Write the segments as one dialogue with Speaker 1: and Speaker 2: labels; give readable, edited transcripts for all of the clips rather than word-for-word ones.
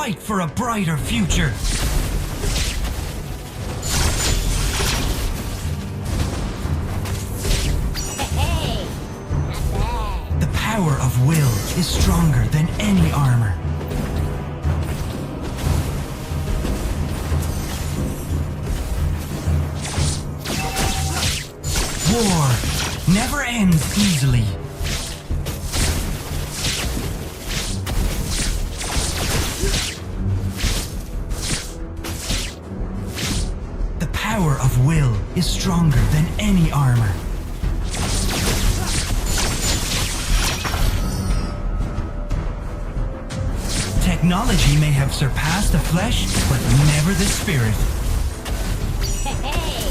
Speaker 1: fight for a brighter future.
Speaker 2: Hey, not bad.
Speaker 1: The power of will is stronger than any armor. War never ends easily. The power of will is stronger than any armor. Technology may have surpassed the flesh, but never the spirit.
Speaker 2: Hey,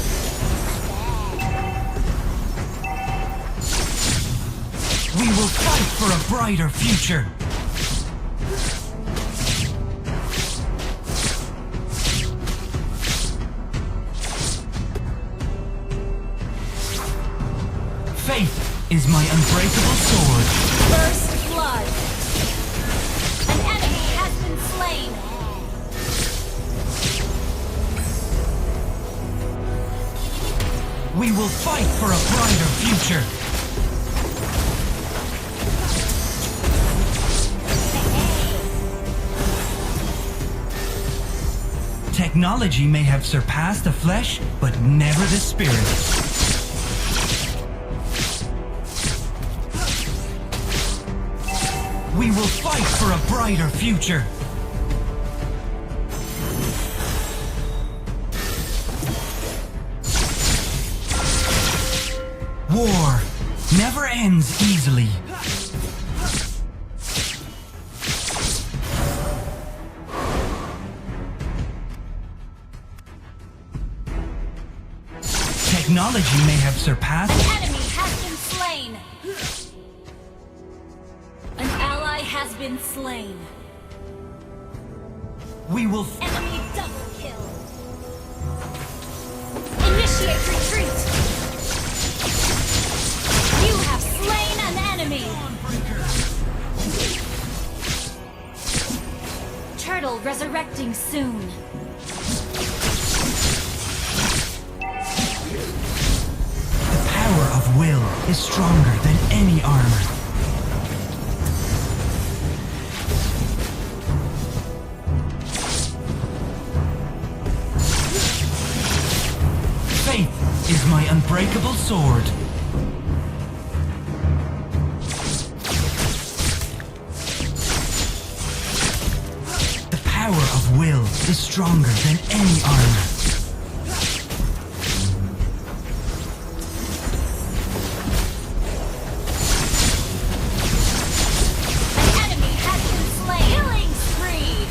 Speaker 1: We will fight for a brighter future. Faith is my unbreakable sword.
Speaker 2: first blood. An enemy has been slain.
Speaker 1: We will fight for a brighter future. Technology may have surpassed the flesh, but never the spirit. We will fight for a brighter future. War never ends easily. Technology may have surpassed.
Speaker 2: An enemy has been slain. An ally has been slain.
Speaker 1: We will.
Speaker 2: Enemy double kill. Initiate retreat. You have slain an enemy. Turtle resurrecting soon.
Speaker 1: The power of will is stronger than any armor. Faith is my unbreakable sword. The power of will is stronger than any armor.
Speaker 2: An enemy has been slain. Killing spree.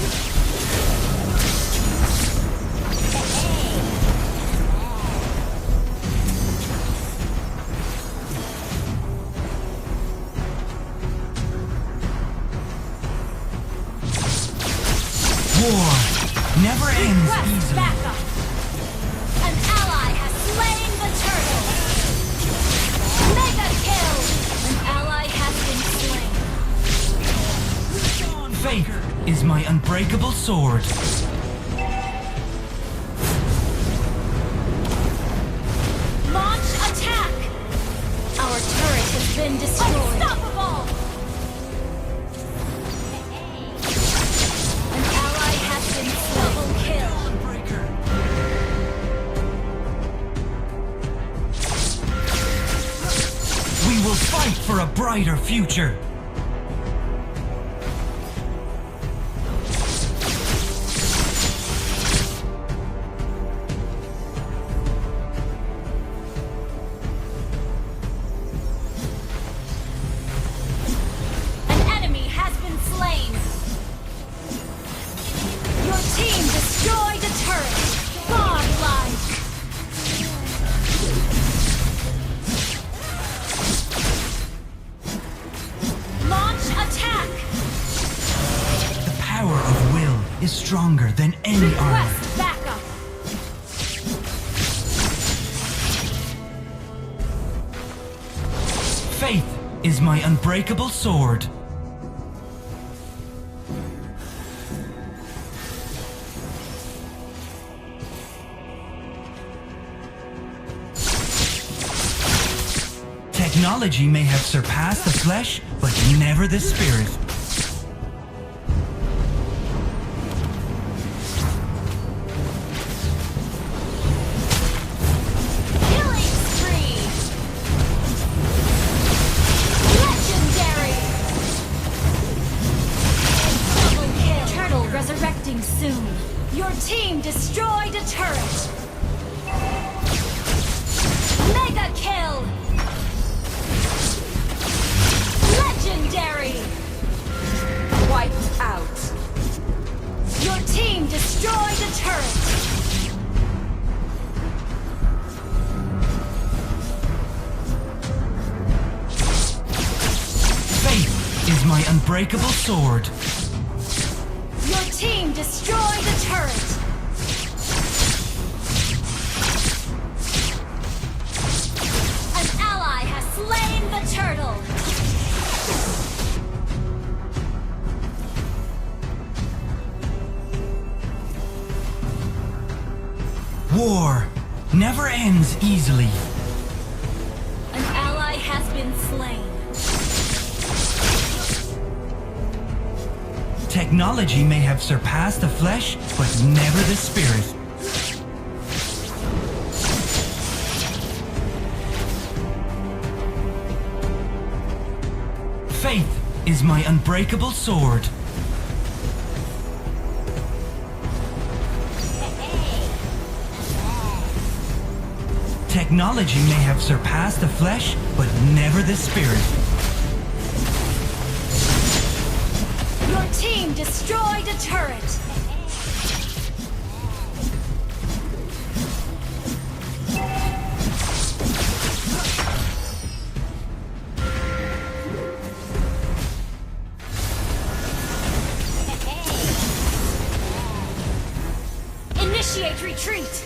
Speaker 1: War never ends
Speaker 2: Request
Speaker 1: easily.
Speaker 2: backup. An ally has slain the turtle. Mega kill. An ally has been slain.
Speaker 1: Faith is my unbreakable sword.
Speaker 2: Launch attack. Our turret has been destroyed. Unstoppable. An ally has been double kill.
Speaker 1: We will fight for a brighter future.
Speaker 2: An enemy has been slain. Your team destroyed a turret. Godlike. Launch attack.
Speaker 1: The power of will is stronger than any armor.
Speaker 2: Request backup.
Speaker 1: Faith is my unbreakable sword. Technology may have surpassed the flesh, but never the spirit.
Speaker 2: Killing spree! Legendary! Double kill! Turtle resurrecting soon. Your team destroyed a turret. Mega kill! Legendary! Wiped out. Your team destroyed a turret.
Speaker 1: Faith is my unbreakable sword.
Speaker 2: Your team destroyed a turret. An ally has slain the turtle.
Speaker 1: War never ends easily.
Speaker 2: An ally has been slain.
Speaker 1: Technology may have surpassed the flesh, but never the spirit. Faith is my unbreakable sword. Technology may have surpassed the flesh, but never the spirit.
Speaker 2: Your team destroyed a turret. Initiate retreat.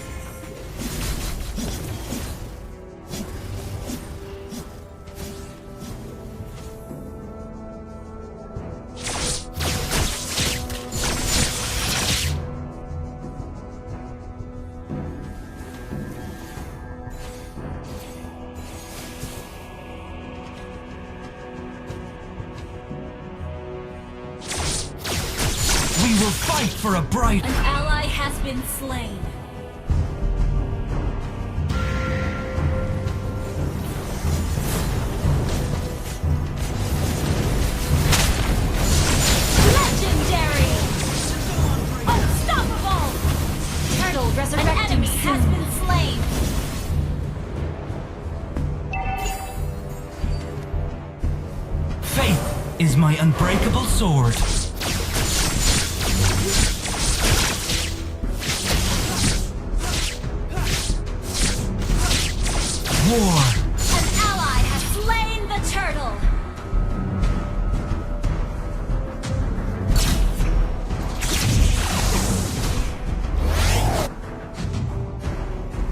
Speaker 1: We will fight for a bright...
Speaker 2: An ally has been slain. Legendary! Unstoppable! Turtle resurrecting. An enemy has been slain.
Speaker 1: Faith is my unbreakable sword. War.
Speaker 2: An ally has slain the turtle.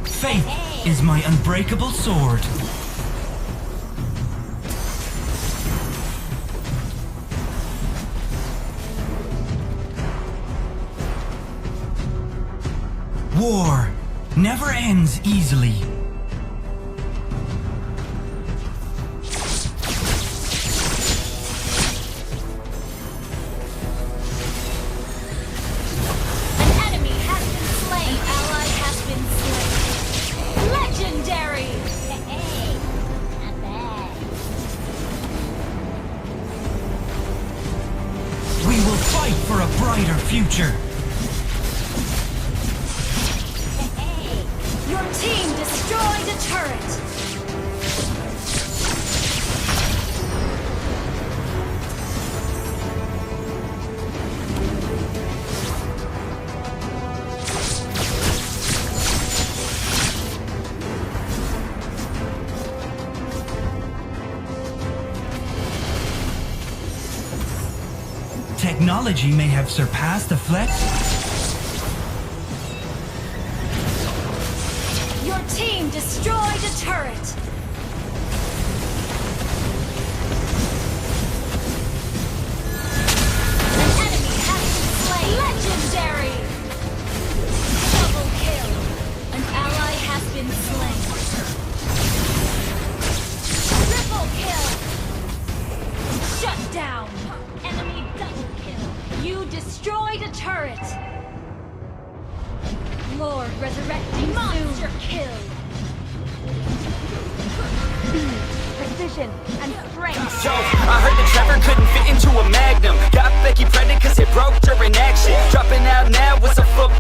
Speaker 1: Faith is my unbreakable sword. War never ends easily.
Speaker 2: An enemy has been slain. An ally has been slain. Legendary! Hey, not bad.
Speaker 1: We will fight for a brighter future.
Speaker 2: Your team destroyed a turret.
Speaker 1: Technology may have surpassed the flesh.
Speaker 2: Your team destroyed a turret. An enemy has been slain. Legendary! Double kill. An ally has been slain. Triple Lord resurrecting monster kill. Precision and strength.
Speaker 3: Yo, I heard that Trevor couldn't fit into a Magnum. Got Becky pregnant cause it broke during action. Dropping out now was a football